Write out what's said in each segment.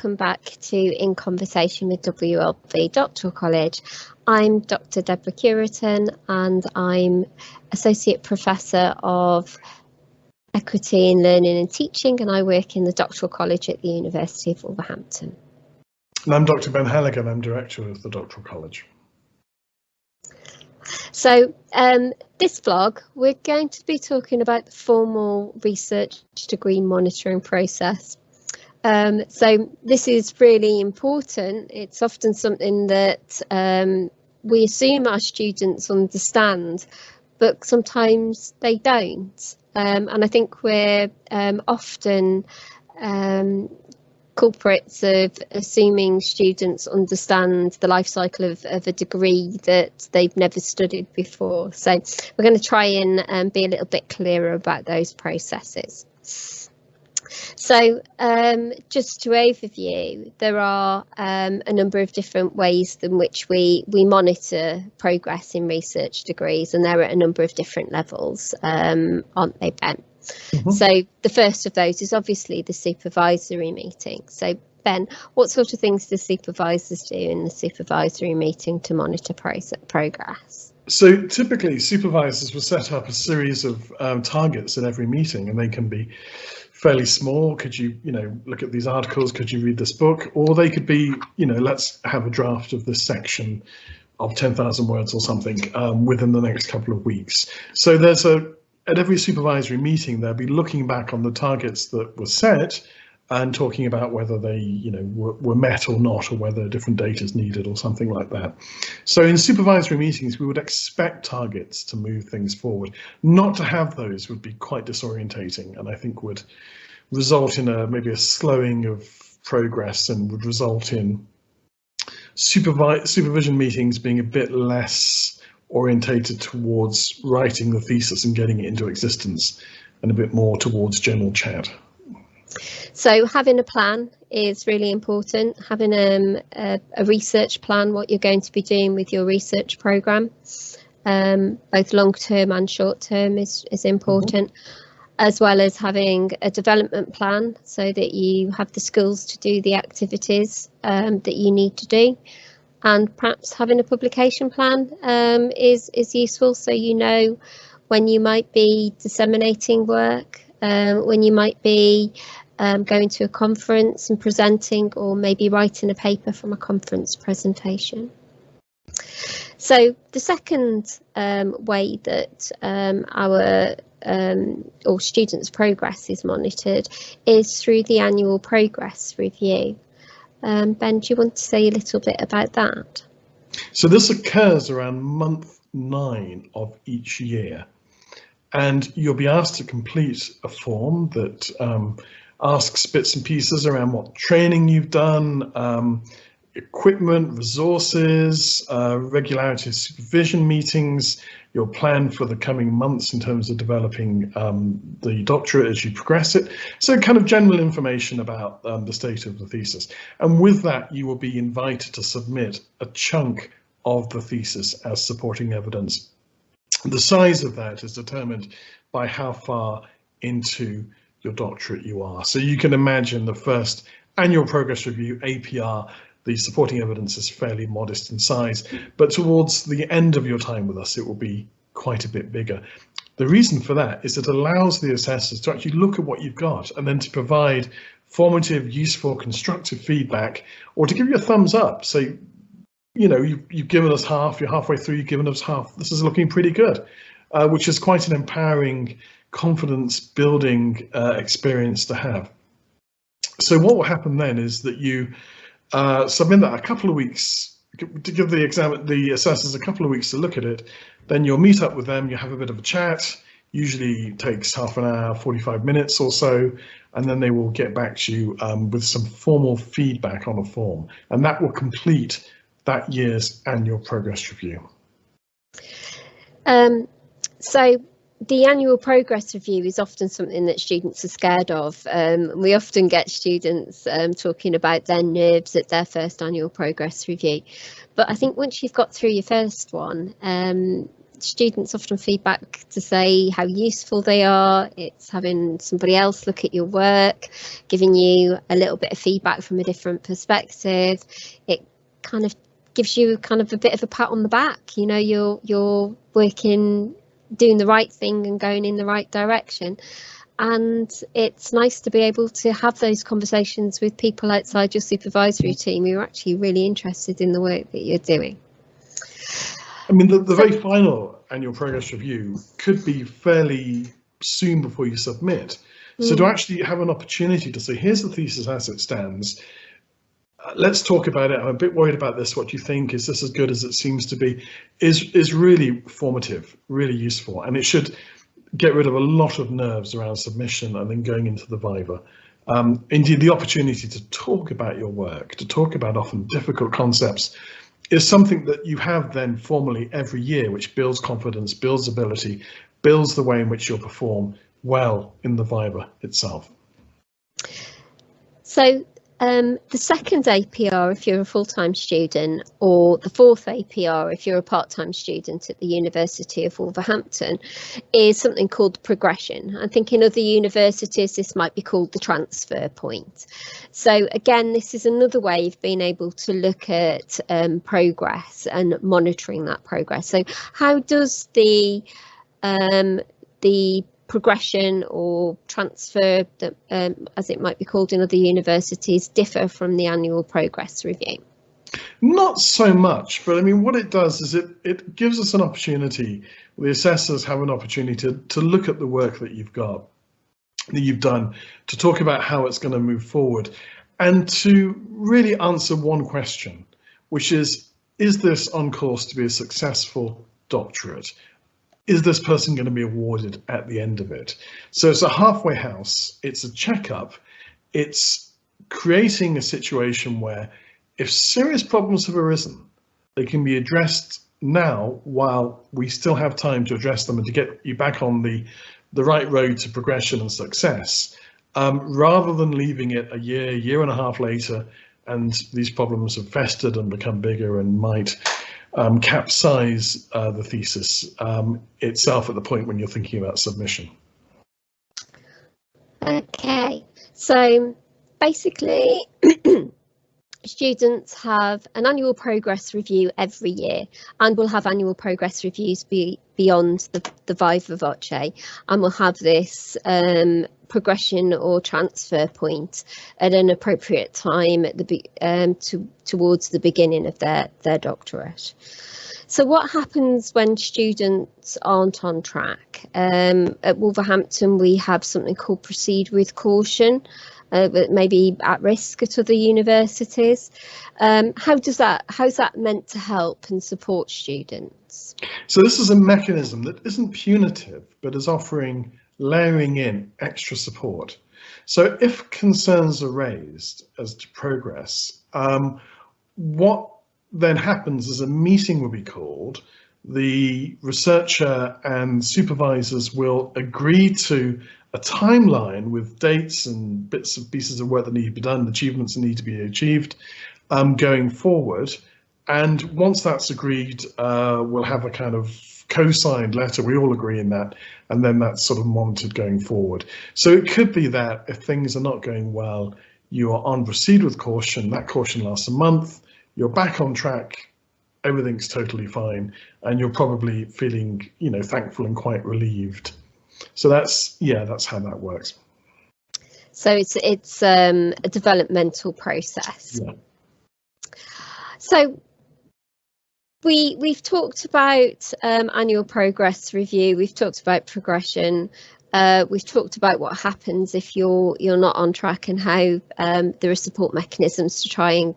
welcome back to In Conversation with WLV Doctoral College. I'm Dr. Deborah Curiton and I'm Associate Professor of Equity in Learning and Teaching, and I work in the Doctoral College at the University of Wolverhampton. And I'm Dr. Ben Halligan, I'm Director of the Doctoral College. So this vlog, we're going to be talking about the formal research degree monitoring process. So this is really important. It's often something that we assume our students understand, but sometimes they don't. And I think we're often culprits of assuming students understand the life cycle of a degree that they've never studied before. So we're going to try and be a little bit clearer about those processes. So just to overview, there are a number of different ways in which we monitor progress in research degrees, and they're at a number of different levels, aren't they, Ben? Mm-hmm. So the first of those is obviously the supervisory meeting. So Ben, what sort of things do supervisors do in the supervisory meeting to monitor progress? So typically supervisors will set up a series of targets at every meeting, and they can be fairly small. Could you look at these articles? Could you read this book? Or they could be, let's have a draft of this section of 10,000 words or something within the next couple of weeks. So at every supervisory meeting, they'll be looking back on the targets that were set and talking about whether they, were met or not, or whether different data is needed or something like that. So in supervisory meetings, we would expect targets to move things forward. Not to have those would be quite disorientating, and I think would result in maybe a slowing of progress, and would result in supervision meetings being a bit less orientated towards writing the thesis and getting it into existence, and a bit more towards general chat. So having a plan is really important. Having a research plan, what you're going to be doing with your research programme, both long term and short term is important, as well as having a development plan so that you have the skills to do the activities that you need to do. And perhaps having a publication plan is useful, so you know when you might be disseminating work, when you might be going to a conference and presenting, or maybe writing a paper from a conference presentation. So the second way that our students' progress is monitored is through the annual progress review. Ben, do you want to say a little bit about that? So this occurs around month 9 of each year, and you'll be asked to complete a form that asks bits and pieces around what training you've done, equipment, resources, regularity of supervision meetings, your plan for the coming months in terms of developing the doctorate as you progress it. So kind of general information about the state of the thesis. And with that, you will be invited to submit a chunk of the thesis as supporting evidence. The size of that is determined by how far into your doctorate you are. So you can imagine the first annual progress review, APR, the supporting evidence is fairly modest in size, but towards the end of your time with us, it will be quite a bit bigger. The reason for that is it allows the assessors to actually look at what you've got and then to provide formative, useful, constructive feedback, or to give you a thumbs up. So, you've given us half, you're halfway through, you've given us half, this is looking pretty good, which is quite an empowering, confidence building experience to have. So what will happen then is that you submit that a couple of weeks to give the assessors a couple of weeks to look at it. Then you'll meet up with them, you have a bit of a chat, usually takes half an hour, 45 minutes or so, and then they will get back to you with some formal feedback on a form, and that will complete that year's annual progress review. So the annual progress review is often something that students are scared of. We often get students talking about their nerves at their first annual progress review. But I think once you've got through your first one, students often feedback to say how useful they are. It's having somebody else look at your work, giving you a little bit of feedback from a different perspective. It kind of gives you kind of a bit of a pat on the back. You know, you're working, doing the right thing and going in the right direction. And it's nice to be able to have those conversations with people outside your supervisory team who are actually really interested in the work that you're doing. I mean, the very final annual progress review could be fairly soon before you submit. So to actually have an opportunity to say, here's the thesis as it stands, let's talk about it. I'm a bit worried about this. What do you think? Is this as good as it seems to be? Is really formative, really useful, and it should get rid of a lot of nerves around submission and then going into the Vive. Indeed, the opportunity to talk about your work, to talk about often difficult concepts, is something that you have then formally every year, which builds confidence, builds ability, builds the way in which you'll perform well in the Vive itself. So the second APR if you're a full-time student, or the fourth APR if you're a part-time student at the University of Wolverhampton, is something called progression. I think in other universities this might be called the transfer point. So again, this is another way of being able to look at progress and monitoring that progress. So how does the progression or transfer, as it might be called in other universities, differ from the annual progress review? Not so much, but I mean, what it does is it gives us an opportunity, the assessors have an opportunity to look at the work that you've got, that you've done, to talk about how it's going to move forward, and to really answer one question, which is this on course to be a successful doctorate? Is this person going to be awarded at the end of it? So it's a halfway house, it's a checkup, it's creating a situation where if serious problems have arisen, they can be addressed now while we still have time to address them and to get you back on the right road to progression and success, rather than leaving it a year and a half later, and these problems have festered and become bigger and might capsize the thesis itself at the point when you're thinking about submission. Okay, so basically students have an annual progress review every year, and we'll have annual progress reviews beyond the Vive Voce, and we'll have this progression or transfer point at an appropriate time at towards the beginning of their doctorate. So what happens when students aren't on track? At Wolverhampton we have something called Proceed with Caution, but maybe at risk at other universities. How's that meant to help and support students? So this is a mechanism that isn't punitive, but is layering in extra support. So if concerns are raised as to progress, what then happens is a meeting will be called. The researcher and supervisors will agree to a timeline with dates and bits and pieces of work that need to be done, achievements that need to be achieved going forward. And once that's agreed, we'll have a kind of co-signed letter, we all agree in that, and then that's sort of monitored going forward. So it could be that if things are not going well, you are on Proceed with Caution, that caution lasts a month, you're back on track, everything's totally fine, and you're probably feeling, thankful and quite relieved. So that's how that works. So it's a developmental process. Yeah. So we've talked about annual progress review, we've talked about progression, we've talked about what happens if you're not on track and how there are support mechanisms to try and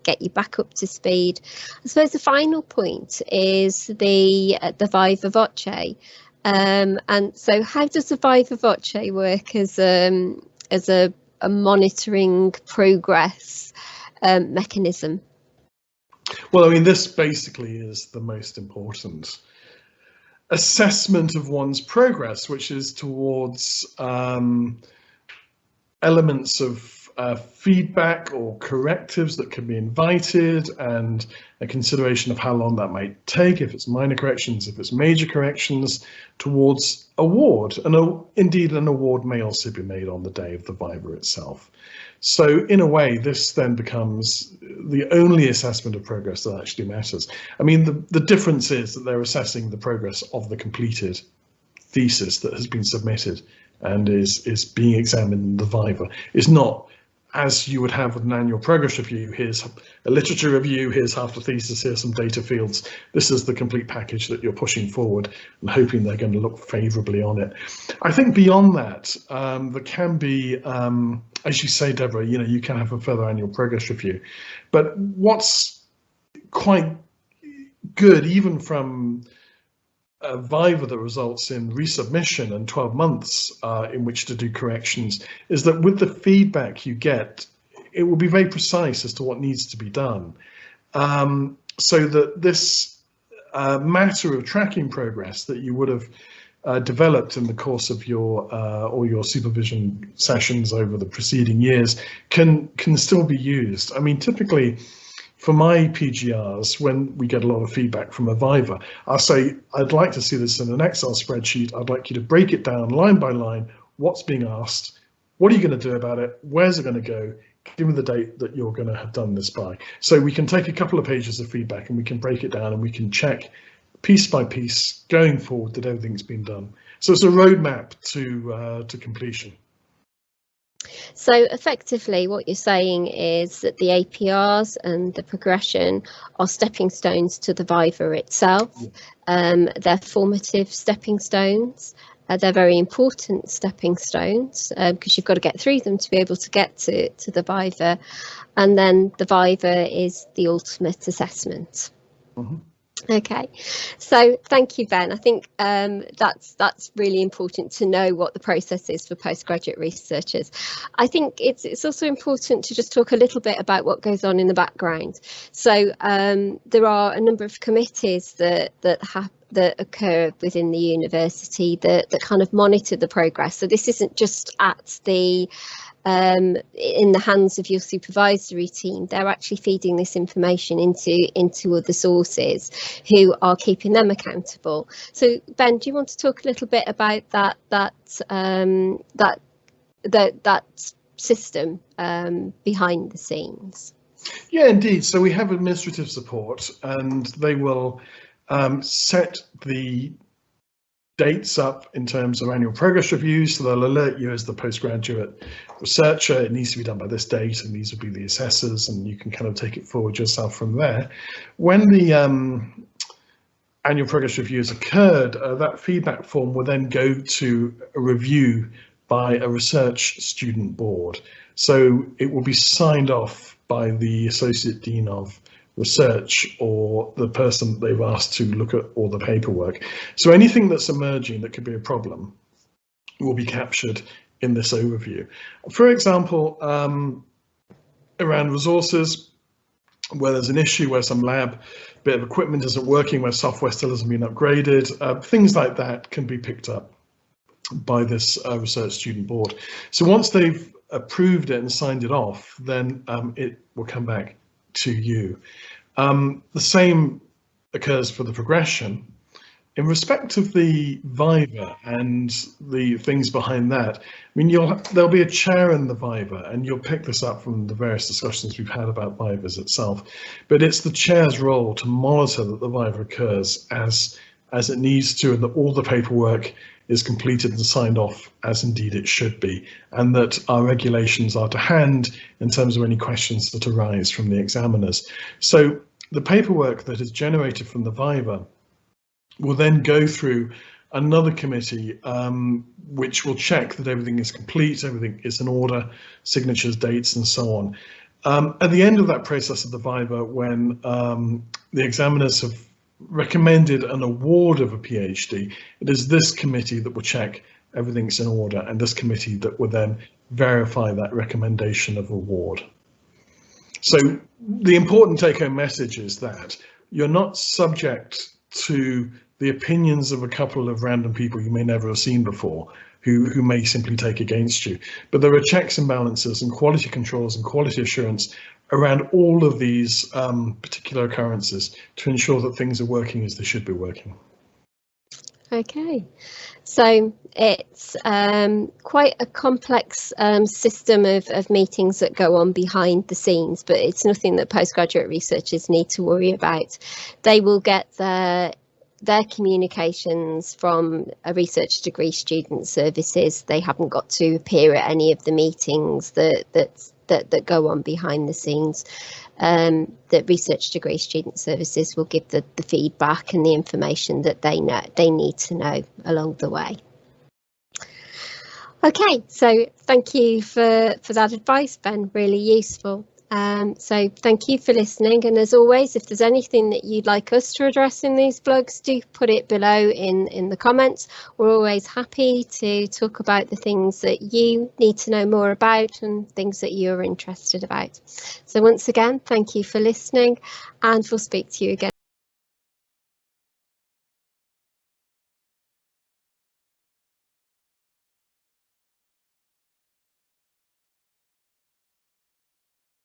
get you back up to speed. I suppose the final point is the Vive Voce. And so how does the Vive Voce work as a monitoring progress mechanism? Well, I mean, this basically is the most important assessment of one's progress, which is towards elements of feedback or correctives that can be invited, and a consideration of how long that might take, if it's minor corrections, if it's major corrections, towards award. And indeed, an award may also be made on the day of the Viva itself. So in a way, this then becomes the only assessment of progress that actually matters. I mean, the difference is that they're assessing the progress of the completed thesis that has been submitted and is being examined in the Viva. It's not, as you would have with an annual progress review, here's a literature review, here's half the thesis, here's some data fields. This is the complete package that you're pushing forward and hoping they're going to look favourably on it. I think beyond that, there can be, as you say, Deborah, you can have a further annual progress review. But what's quite good, even from a Viva that results in resubmission and 12 months in which to do corrections, is that with the feedback you get, it will be very precise as to what needs to be done. So that this matter of tracking progress that you would have developed in the course of your or your supervision sessions over the preceding years can still be used. I mean, typically, for my PGRs, when we get a lot of feedback from a Viva, I'll say, I'd like to see this in an Excel spreadsheet. I'd like you to break it down line by line, what's being asked, what are you going to do about it, where's it going to go, give me the date that you're going to have done this by. So we can take a couple of pages of feedback and we can break it down and we can check piece by piece going forward that everything's been done. So it's a roadmap to completion. So effectively what you're saying is that the APRs and the progression are stepping stones to the Viva itself. They're formative stepping stones. They're very important stepping stones because you've got to get through them to be able to get to the Viva. And then the Viva is the ultimate assessment. Mm-hmm. Okay, so thank you, Ben. I think that's really important to know what the process is for postgraduate researchers. I think it's also important to just talk a little bit about what goes on in the background. So there are a number of committees that occur within the university that kind of monitor the progress. So this isn't just at the in the hands of your supervisory team. They're actually feeding this information into other sources who are keeping them accountable. So Ben, do you want to talk a little bit about that system behind the scenes? Yeah, indeed. So we have administrative support, and they will set the dates up in terms of annual progress reviews. So they'll alert you as the postgraduate researcher, it needs to be done by this date, and these will be the assessors, and you can kind of take it forward yourself from there. When the annual progress review has occurred, that feedback form will then go to a review by a research student board. So it will be signed off by the Associate Dean of Research or the person they've asked to look at all the paperwork. So anything that's emerging that could be a problem will be captured in this overview. For example, around resources, where there's an issue, where some lab bit of equipment isn't working, where software still hasn't been upgraded, things like that can be picked up by this research student board. So once they've approved it and signed it off, then it will come back to you. The same occurs for the progression. In respect of the Viva and the things behind that, I mean, there'll be a chair in the Viva, and you'll pick this up from the various discussions we've had about Vivas itself, but it's the chair's role to monitor that the Viva occurs as it needs to, and that all the paperwork is completed and signed off as indeed it should be, and that our regulations are to hand in terms of any questions that arise from the examiners. So the paperwork that is generated from the Viva will then go through another committee which will check that everything is complete, everything is in order, signatures, dates, and so on. At the end of that process of the Viva, when the examiners have recommended an award of a PhD, it is this committee that will check everything's in order, and this committee that will then verify that recommendation of award. So the important take-home message is that you're not subject to the opinions of a couple of random people you may never have seen before. who may simply take against you. But there are checks and balances and quality controls and quality assurance around all of these particular occurrences to ensure that things are working as they should be working. Okay, so it's quite a complex system of meetings that go on behind the scenes, but it's nothing that postgraduate researchers need to worry about. They will get their communications from a research degree student services. They haven't got to appear at any of the meetings that go on behind the scenes. That research degree student services will give the feedback and the information that they need to know along the way. Okay, so thank you for that advice, Ben, really useful. So thank you for listening, and as always, if there's anything that you'd like us to address in these blogs, do put it below in the comments. We're always happy to talk about the things that you need to know more about and things that you're interested about. So once again, thank you for listening, and we'll speak to you again.